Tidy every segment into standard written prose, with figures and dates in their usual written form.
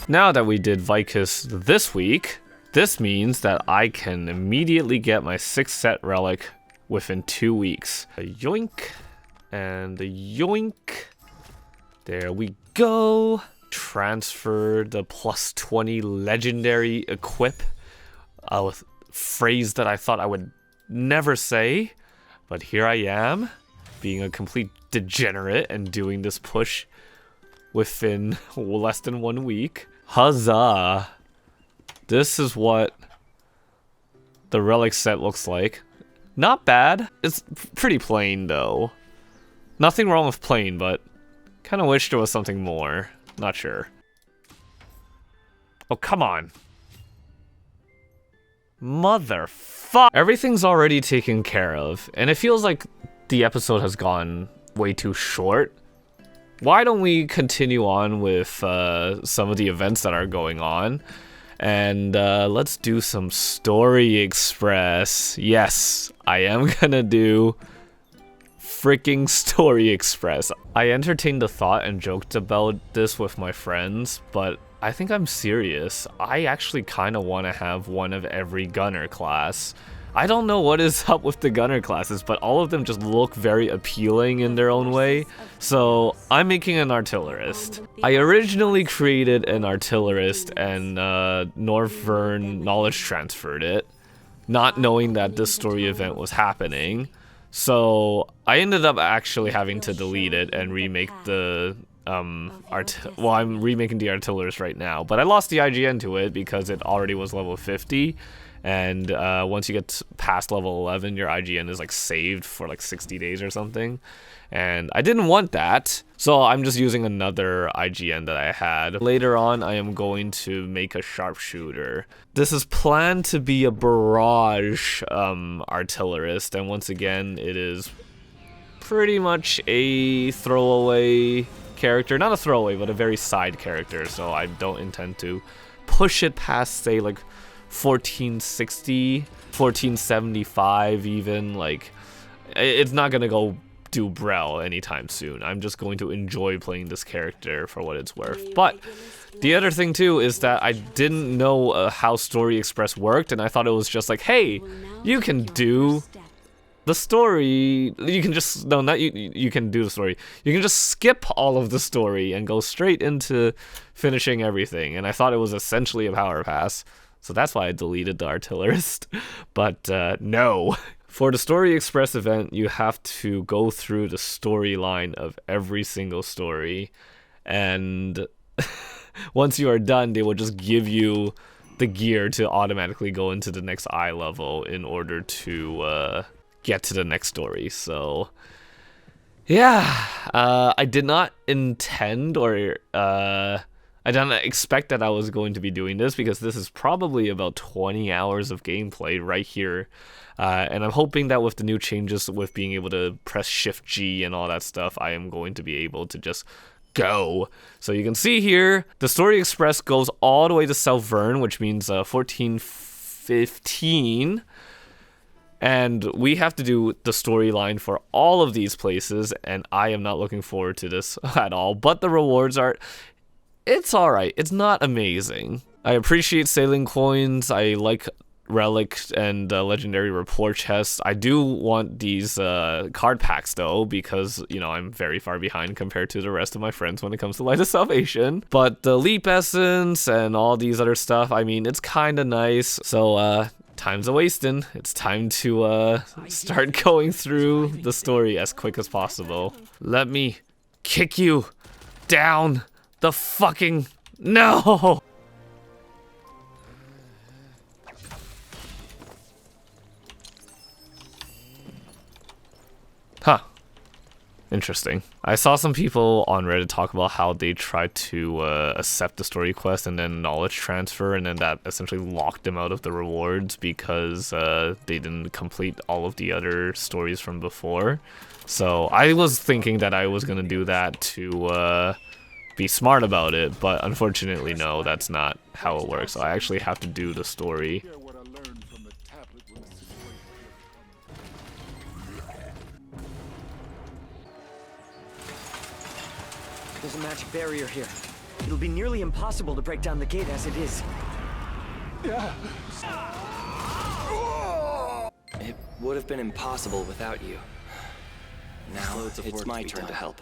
Now that we did Vicus this week, this means that I can immediately get my 6th set relic within 2 weeks. A yoink and a yoink. There we go. Transfer the plus 20 legendary equip. A phrase that I thought I would never say, but here I am, being a complete degenerate and doing this push within less than 1 week. Huzzah! This is what the relic set looks like. Not bad. It's pretty plain though. Nothing wrong with plain, but kind of wish there was something more. Not sure. Oh, come on. Motherfuck. Everything's already taken care of, and it feels like the episode has gone way too short. Why don't we continue on with some of the events that are going on? And let's do some Story Express. Yes, I am gonna do freaking Story Express. I entertained the thought and joked about this with my friends, but I think I'm serious. I actually kind of want to have one of every gunner class. I don't know what is up with the gunner classes, but all of them just look very appealing in their own way. So I'm making an artillerist. I originally created an artillerist and Northvern knowledge transferred it, not knowing that this story event was happening. So I ended up actually having to delete it and remake the well, I'm remaking the artillerist right now, but I lost the IGN to it because it already was level 50. And once you get past level 11, your IGN is like saved for like 60 days or something. And I didn't want that, so I'm just using another IGN that I had. Later on, I am going to make a sharpshooter. This is planned to be a barrage artillerist, and once again, it is pretty much a throwaway character. Not a throwaway, but a very side character, so I don't intend to push it past, say, like 1460, 1475 even. Like, it's not gonna go do Brel anytime soon. I'm just going to enjoy playing this character for what it's worth. But the other thing too is that I didn't know how Story Express worked, and I thought it was just like, hey, you can do the story, you can just, no, not you can do the story. You can just skip all of the story and go straight into finishing everything. And I thought it was essentially a power pass. So that's why I deleted the artillerist. But no. For the Story Express event, you have to go through the storyline of every single story. And once you are done, they will just give you the gear to automatically go into the next eye level in order to get to the next story. So yeah, I did not intend or I didn't expect that I was going to be doing this, because this is probably about 20 hours of gameplay right here. And I'm hoping that with the new changes with being able to press Shift G and all that stuff, I am going to be able to just go. So you can see here, the Story Express goes all the way to South Vern, which means 1415. And we have to do the storyline for all of these places, and I am not looking forward to this at all. But the rewards are, it's alright. It's not amazing. I appreciate sailing coins. I like relic and legendary report chests. I do want these card packs though, because, you know, I'm very far behind compared to the rest of my friends when it comes to Light of Salvation. But the leap essence and all these other stuff, I mean, it's kind of nice. So time's a wasting. It's time to start going through the story as quick as possible. Let me kick you down the fucking... No! Huh. Interesting. I saw some people on Reddit talk about how they tried to accept the story quest and then knowledge transfer, and then that essentially locked them out of the rewards because they didn't complete all of the other stories from before. So I was thinking that I was gonna do that to be smart about it, but unfortunately no, that's not how it works. So I actually have to do the story. There's a magic barrier here. It'll be nearly impossible to break down the gate as it is. It would have been impossible without you. Now it's my turn to help.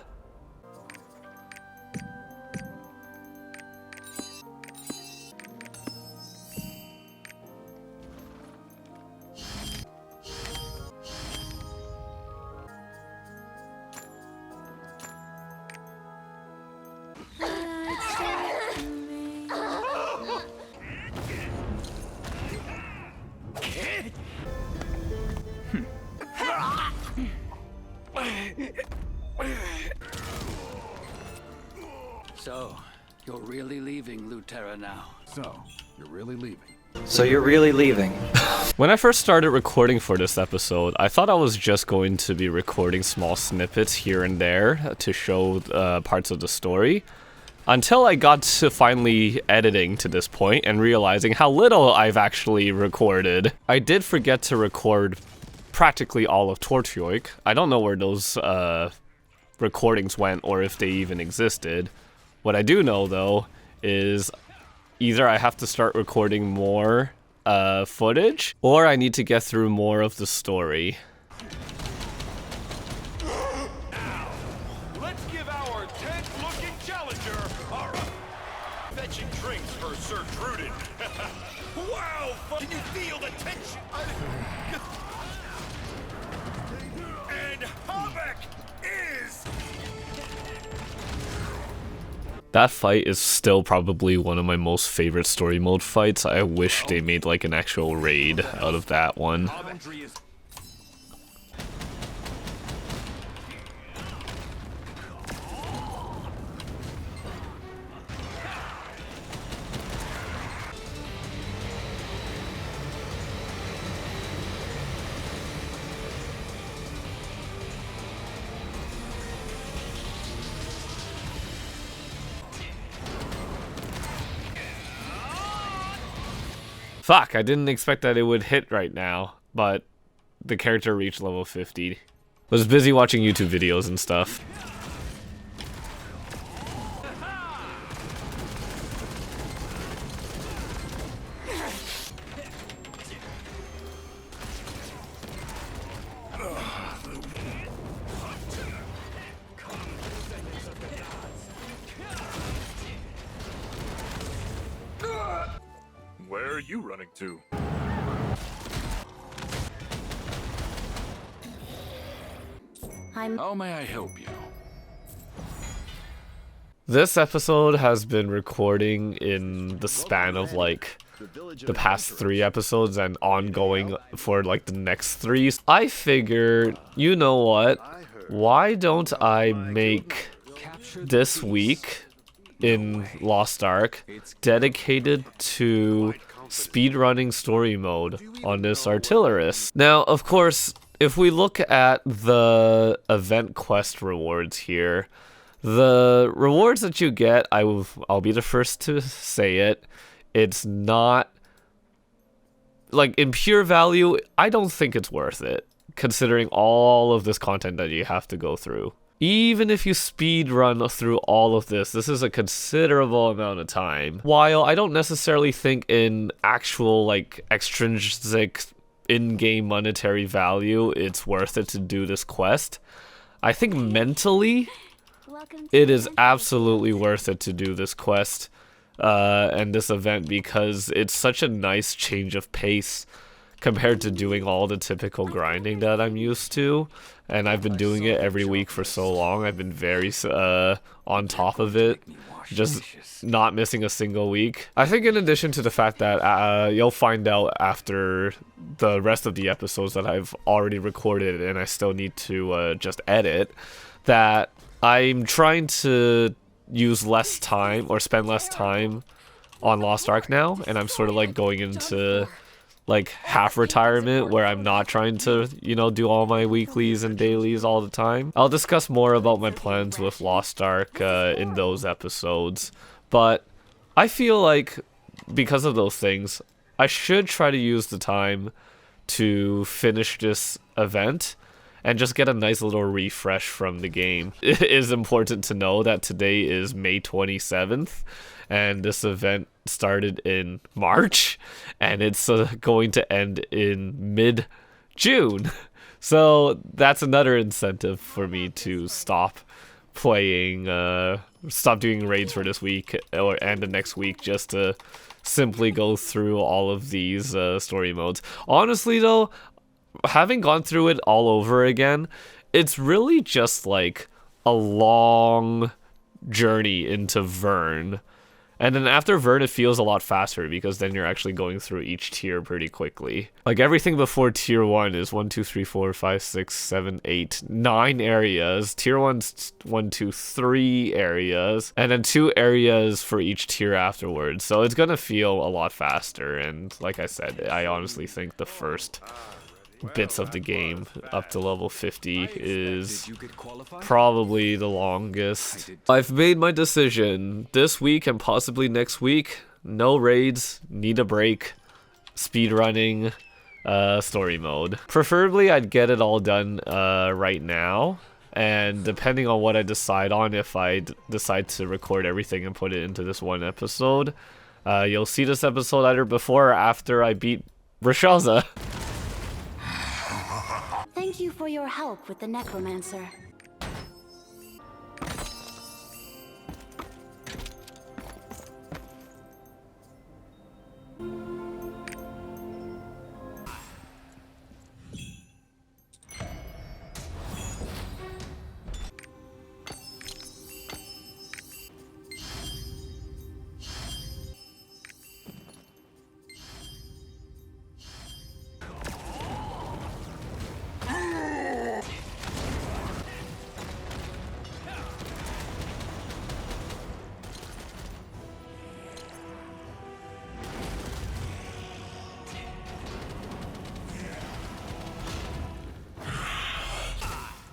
So, you're really leaving Lutera now? So, you're really leaving? So you're really leaving? When I first started recording for this episode, I thought I was just going to be recording small snippets here and there to show parts of the story, until I got to finally editing to this point and realizing how little I've actually recorded. I did forget to record practically all of Torchyoik. I don't know where those recordings went or if they even existed. What I do know, though, is either I have to start recording more footage, or I need to get through more of the story. Now, let's give our tent-looking challenger our fetching drinks for Sir Truden. Wow, can you feel the tension? And Havok is... That fight is still probably one of my most favorite story mode fights. I wish they made like an actual raid out of that one. Boundary is... Fuck, I didn't expect that it would hit right now, but the character reached level 50. Was busy watching YouTube videos and stuff. Where are you running to? How may I help you? This episode has been recording in the span of like the past 3 episodes and ongoing for like the next 3. I figured, you know what? Why don't I make this week in Lost Ark dedicated to speedrunning story mode on this artillerist? Now, of course, if we look at the event quest rewards here, the rewards that you get, I'll be the first to say it, it's not, like, in pure value, I don't think it's worth it, considering all of this content that you have to go through. Even if you speed run through all of this, this is a considerable amount of time. While I don't necessarily think in actual, like, extrinsic in-game monetary value it's worth it to do this quest, I think mentally it is absolutely worth it to do this quest and this event, because it's such a nice change of pace compared to doing all the typical grinding that I'm used to. And I've been doing it every week for so long. I've been very on top of it, just not missing a single week. I think in addition to the fact that you'll find out after the rest of the episodes that I've already recorded and I still need to just edit, that I'm trying to use less time or spend less time on Lost Ark now, and I'm sort of like going into like half retirement where I'm not trying to, you know, do all my weeklies and dailies all the time. I'll discuss more about my plans with Lost Ark in those episodes, but I feel like because of those things, I should try to use the time to finish this event and just get a nice little refresh from the game. It is important to know that today is May 27th, and this event started in March, and it's going to end in mid-June. So that's another incentive for me to stop playing, stop doing raids for this week and the next week, just to simply go through all of these story modes. Honestly though, having gone through it all over again, it's really just like a long journey into Vern. And then after Vern, it feels a lot faster because then you're actually going through each tier pretty quickly. Like everything before tier 1 is 1, 2, 3, 4, 5, 6, 7, 8, 9 areas. Tier 1's 1, 2, 3 areas, and then 2 areas for each tier afterwards. So it's gonna feel a lot faster. And like I said, I honestly think the first bits of the game up to level 50 is probably the longest. I've made my decision this week and possibly next week. No raids, need a break, speedrunning, story mode. Preferably I'd get it all done right now, and depending on what I decide on, if I decide to record everything and put it into this one episode, you'll see this episode either before or after I beat Roshalza. Thank you for your help with the necromancer.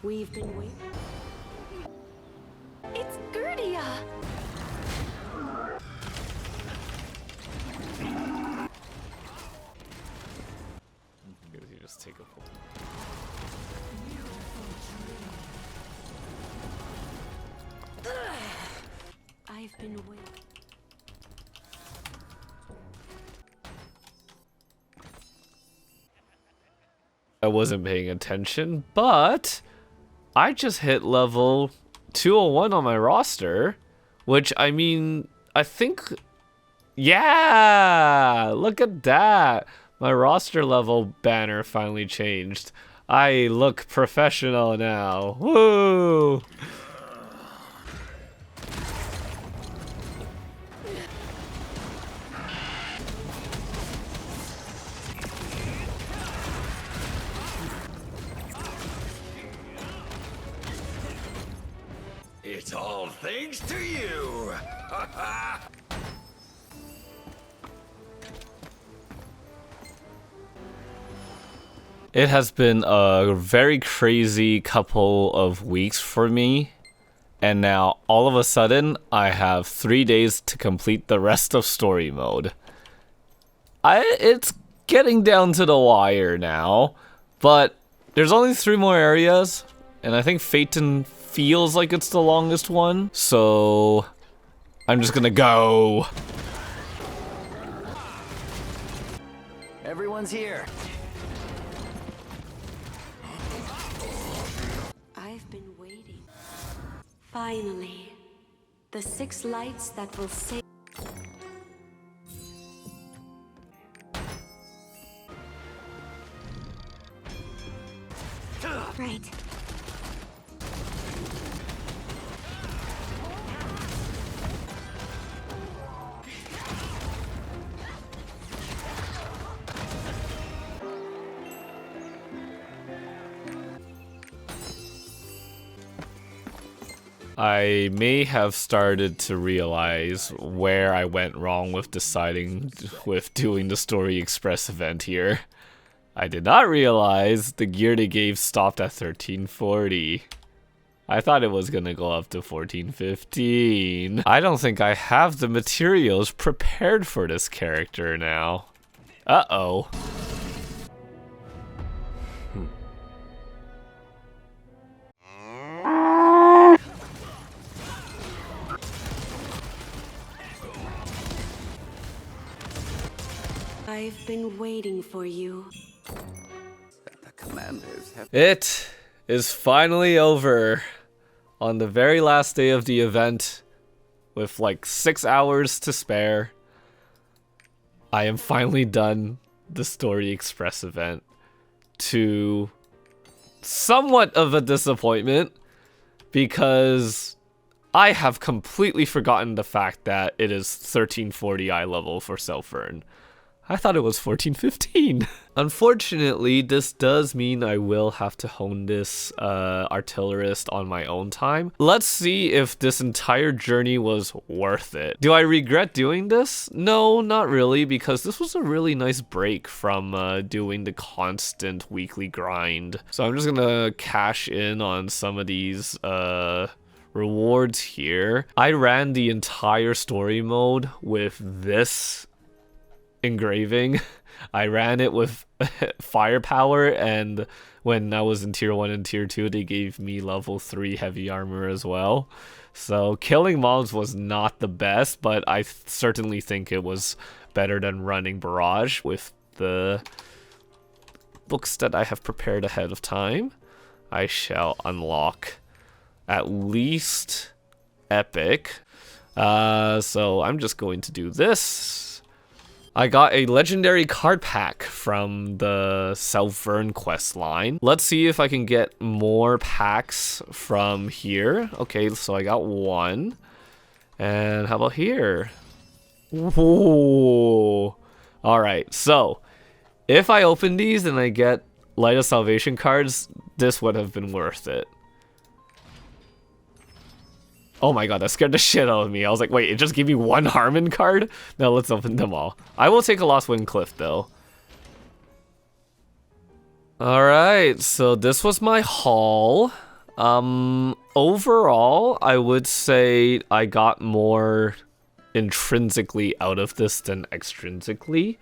We've been waiting. It's Gerdia! You just take a pull. I've been waiting. I wasn't paying attention, but I just hit level 201 on my roster, which, I mean, I think, yeah, look at that. My roster level banner finally changed. I look professional now. Woo! It's all thanks to you. It has been a very crazy couple of weeks for me, and now all of a sudden I have 3 days to complete the rest of story mode. It's getting down to the wire now, but there's only 3 more areas, and I think Phaeton feels like it's the longest one, so I'm just gonna go. Everyone's here. I've been waiting. Finally, the 6 lights that will save. Right. I may have started to realize where I went wrong with deciding with doing the Story Express event here. I did not realize the gear they gave stopped at 1340. I thought it was gonna go up to 1415. I don't think I have the materials prepared for this character now. Uh-oh. I've been waiting for you. The commanders have It is finally over on the very last day of the event with like 6 hours to spare. I am finally done the Story Express event, to somewhat of a disappointment because I have completely forgotten the fact that it is 1340 eye level for Self-Earn. I thought it was 1415. Unfortunately, this does mean I will have to hone this artillerist on my own time. Let's see if this entire journey was worth it. Do I regret doing this? No, not really, because this was a really nice break from doing the constant weekly grind. So I'm just gonna cash in on some of these rewards here. I ran the entire story mode with this engraving. I ran it with firepower, and when I was in tier 1 and tier 2 they gave me level 3 heavy armor as well. So killing mobs was not the best, but I certainly think it was better than running barrage with the books that I have prepared ahead of time. I shall unlock at least epic. So I'm just going to do this. I got a legendary card pack from the Self-Earn quest line. Let's see if I can get more packs from here. Okay, so I got one. And how about here? Whoa. Alright, so if I open these and I get Light of Salvation cards, this would have been worth it. Oh my god, that scared the shit out of me. I was like, wait, it just gave me one Harmon card? No, let's open them all. I will take a Lost Wind Cliff, though. Alright, so this was my haul. Overall, I would say I got more intrinsically out of this than extrinsically.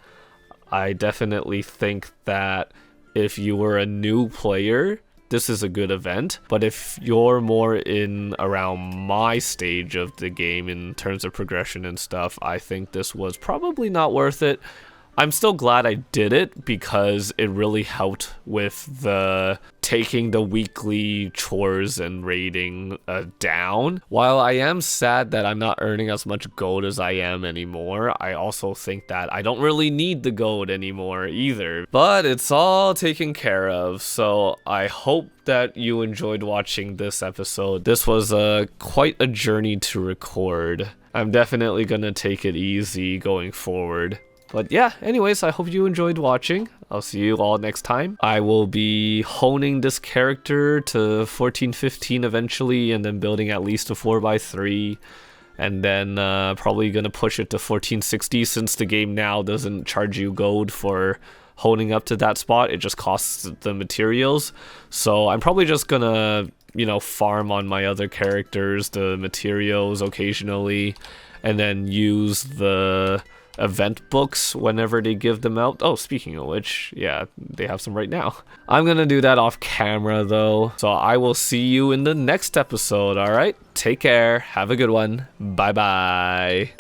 I definitely think that if you were a new player, this is a good event, but if you're more in around my stage of the game in terms of progression and stuff, I think this was probably not worth it. I'm still glad I did it because it really helped with the taking the weekly chores and raiding down. While I am sad that I'm not earning as much gold as I am anymore, I also think that I don't really need the gold anymore either. But it's all taken care of, so I hope that you enjoyed watching this episode. This was quite a journey to record. I'm definitely gonna take it easy going forward. But yeah, anyways, I hope you enjoyed watching. I'll see you all next time. I will be honing this character to 1415 eventually, and then building at least a 4x3. And then probably gonna push it to 1460 since the game now doesn't charge you gold for honing up to that spot. It just costs the materials. So I'm probably just gonna, you know, farm on my other characters, the materials occasionally, and then use the event books whenever they give them out. Oh, speaking of which, yeah, they have some right now. I'm gonna do that off camera though, so I will see you in the next episode. All right, take care, have a good one, bye bye.